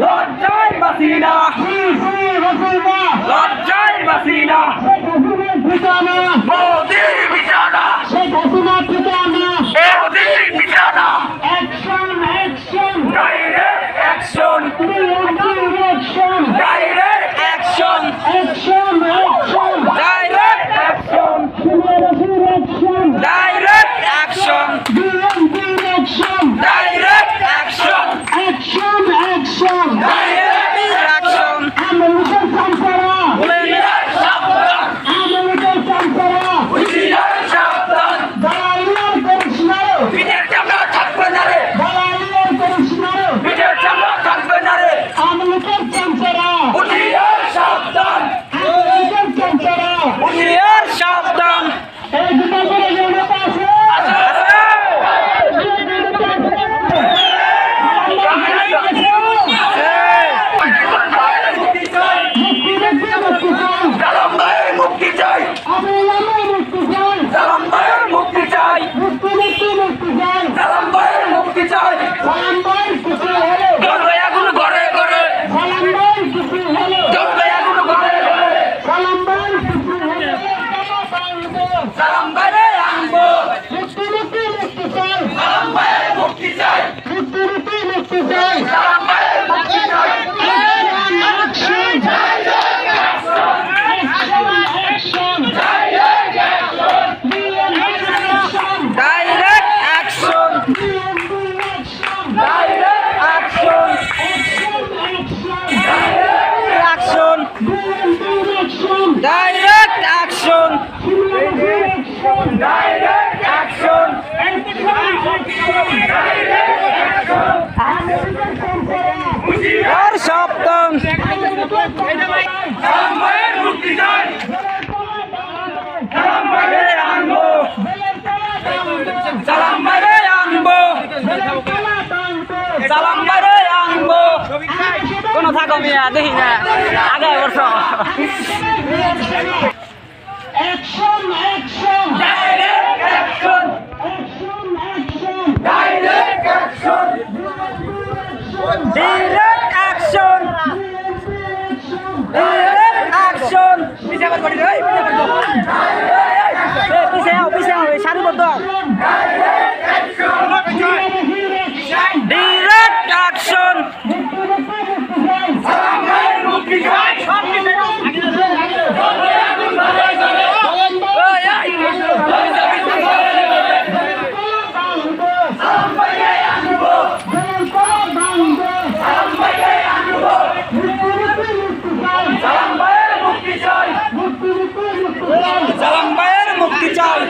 লজ্জায় বাঁচি না, লজ্জায় বাঁচি না, মোদির বিছানা, মোদির বিছানা, direct action, direct action, direct action, direct action, direct action, direct action, হুঁশিয়ার সাবধান, হুঁশিয়ার সাবধান, পিঠের চামড়া থাকবে না রে, পিঠের চামড়া থাকবে না রে, হুঁশিয়ার সাবধান, হুঁশিয়ার সাবধান। Direct action! Direct action! Har সাবধান! সালামের মুক্তি চাই! সালামের আনবো! সালামের আনবো! সালামের আনবো! কোনো থাকো মিয়া দেখি না আগে বর্ষ Action! Action! Direct action! Direct action! Direct action! Direct action! পিছে আবার করি রে পিছে আও সারিবদ্ধ Direct action! সালামের মুক্তি চাই